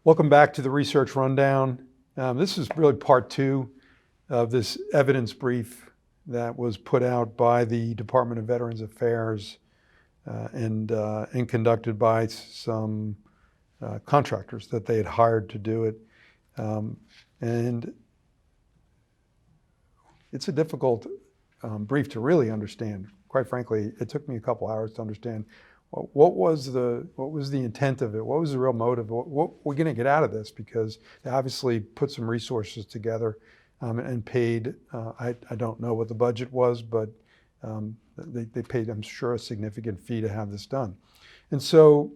Welcome back to the research rundown. This is really part two of this evidence brief that was put out by the Department of Veterans Affairs and conducted by some contractors that they had hired to do it. And it's a difficult brief to really understand. Quite frankly, it took me a couple hours to understand what was the intent of it? What was the real motive? What we're going to get out of this? Because they obviously put some resources together and paid. I don't know what the budget was, but they paid, I'm sure, a significant fee to have this done. And so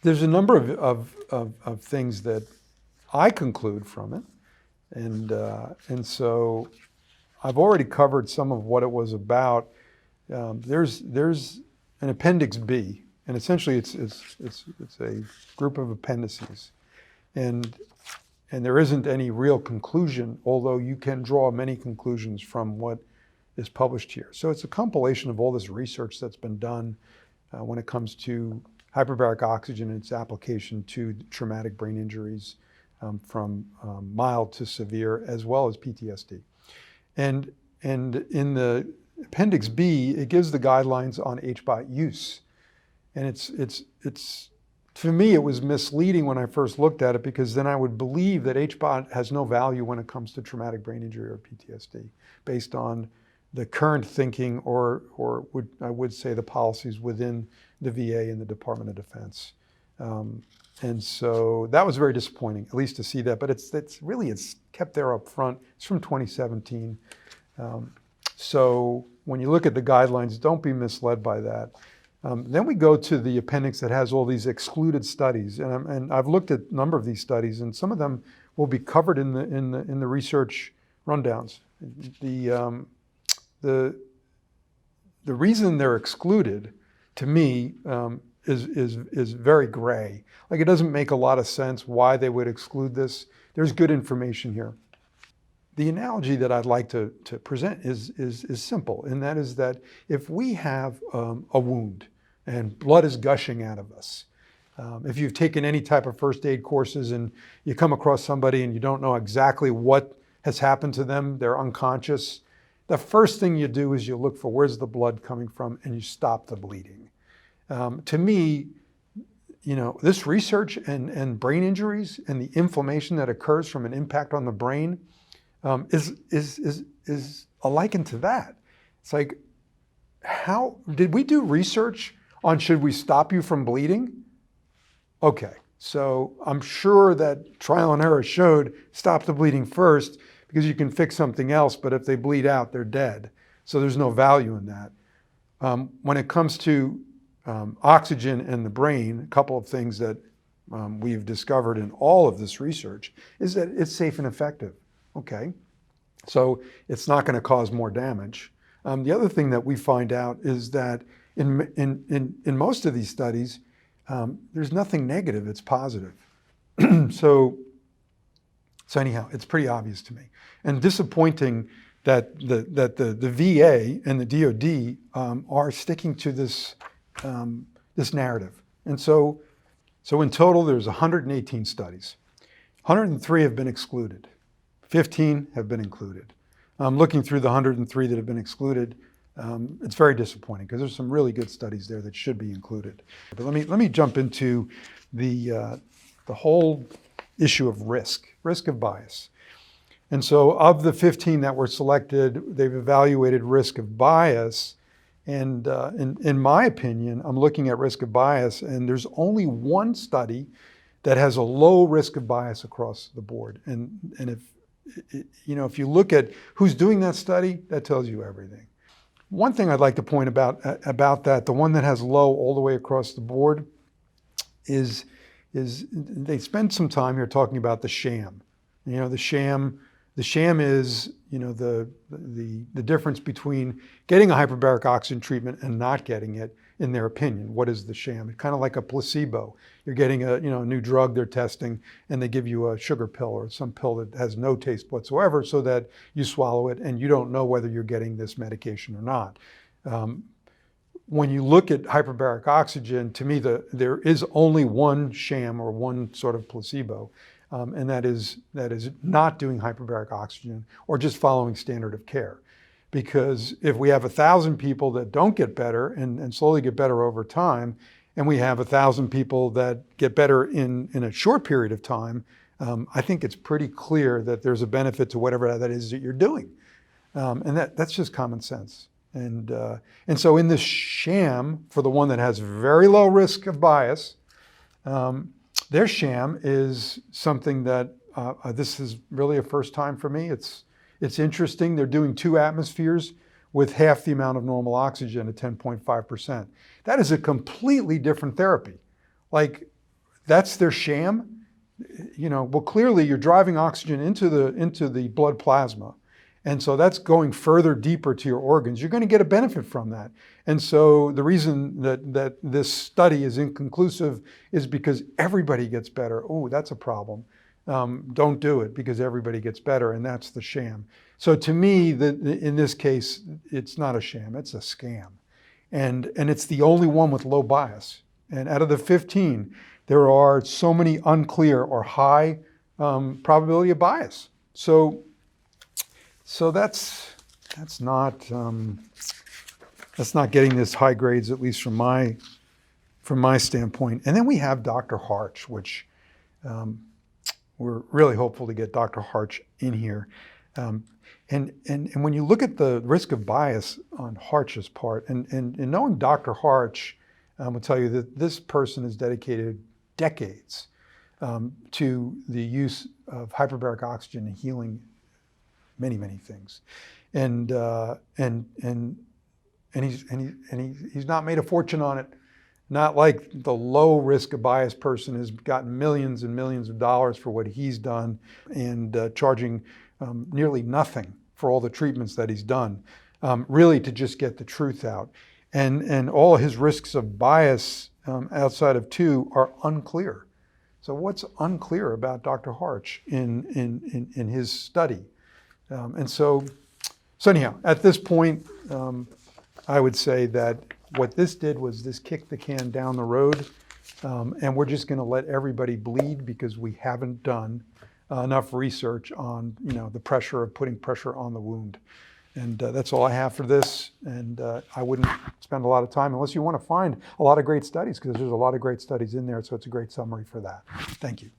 there's a number of things that I conclude from it, and so I've already covered some of what it was about. There's an Appendix B, and essentially it's a group of appendices, and there isn't any real conclusion, although you can draw many conclusions from what is published here. So it's a compilation of all this research that's been done when it comes to hyperbaric oxygen and its application to traumatic brain injuries from mild to severe, as well as PTSD. And in the Appendix B, it gives the guidelines on HBOT use. And it's for me, it was misleading when I first looked at it, because then I would believe that HBOT has no value when it comes to traumatic brain injury or PTSD, based on the current thinking or I would say the policies within the VA and the Department of Defense. And so that was very disappointing, at least to see that. But it's kept there up front. It's from 2017. So when you look at the guidelines, don't be misled by that. Then we go to the appendix that has all these excluded studies, and I've looked at a number of these studies, and some of them will be covered in the research rundowns. The reason they're excluded, to me, is very gray. Like, it doesn't make a lot of sense why they would exclude this. There's good information here. The analogy that I'd like to present is simple, and that is that if we have a wound and blood is gushing out of us, if you've taken any type of first aid courses and you come across somebody and you don't know exactly what has happened to them, they're unconscious, the first thing you do is you look for where's the blood coming from, and you stop the bleeding. To me, this research and brain injuries and the inflammation that occurs from an impact on the brain is a liken to that. It's like, how did we do research on should we stop you from bleeding? Okay, so I'm sure that trial and error showed stop the bleeding first, because you can fix something else, but if they bleed out, they're dead. So there's no value in that. When it comes to oxygen in the brain, a couple of things that we've discovered in all of this research is that it's safe and effective. Okay, so it's not going to cause more damage. The other thing that we find out is that in most of these studies, there's nothing negative, it's positive. So anyhow, it's pretty obvious to me. And disappointing that the VA and the DoD are sticking to this narrative. And so in total, there's 118 studies. 103 have been excluded. 15 have been included. Looking through the 103 that have been excluded, it's very disappointing, because there's some really good studies there that should be included. But let me jump into the whole issue of risk of bias. And so of the 15 that were selected, they've evaluated risk of bias. And in my opinion, I'm looking at risk of bias, and there's only one study that has a low risk of bias across the board. And if you look at who's doing that study, that tells you everything. One thing I'd like to point about that, the one that has low all the way across the board, is they spend some time here talking about the sham. The sham is the difference between getting a hyperbaric oxygen treatment and not getting it. In their opinion, what is the sham? It's kind of like a placebo. You're getting a new drug they're testing, and they give you a sugar pill or some pill that has no taste whatsoever, so that you swallow it and you don't know whether you're getting this medication or not. when you look at hyperbaric oxygen, to me, there is only one sham or one sort of placebo, and that is not doing hyperbaric oxygen or just following standard of care. Because if we have 1,000 people that don't get better and slowly get better over time, and we have 1,000 people that get better in a short period of time, I think it's pretty clear that there's a benefit to whatever that is that you're doing. And that's just common sense. And so in this sham, for the one that has very low risk of bias, their sham is something that, this is really a first time for me. It's interesting. They're doing 2 atmospheres with half the amount of normal oxygen at 10.5%. That is a completely different therapy. Like, that's their sham. Well, clearly you're driving oxygen into the blood plasma. And so that's going further deeper to your organs. You're going to get a benefit from that. And so the reason that this study is inconclusive is because everybody gets better. Oh, that's a problem. Don't do it because everybody gets better, and that's the sham. So to me, in this case, it's not a sham, it's a scam. And it's the only one with low bias. And out of the 15, there are so many unclear or high probability of bias. So that's not getting this high grades, at least from my standpoint. And then we have Dr. Harch, which we're really hopeful to get Dr. Harch in here. And when you look at the risk of bias on Harch's part, and knowing Dr. Harch will tell you that this person has dedicated decades to the use of hyperbaric oxygen in healing many, many things, and he's not made a fortune on it. Not like the low risk of bias person has gotten millions and millions of dollars for what he's done, and charging nearly nothing for all the treatments that he's done, really to just get the truth out. And all his risks of bias outside of 2 are unclear. So what's unclear about Dr. Harch in his study? And so anyhow, at this point, I would say that what this did was this kicked the can down the road, and we're just going to let everybody bleed because we haven't done enough research on the pressure of putting pressure on the wound. And that's all I have for this. And I wouldn't spend a lot of time unless you want to find a lot of great studies, because there's a lot of great studies in there. So it's a great summary for that. Thank you.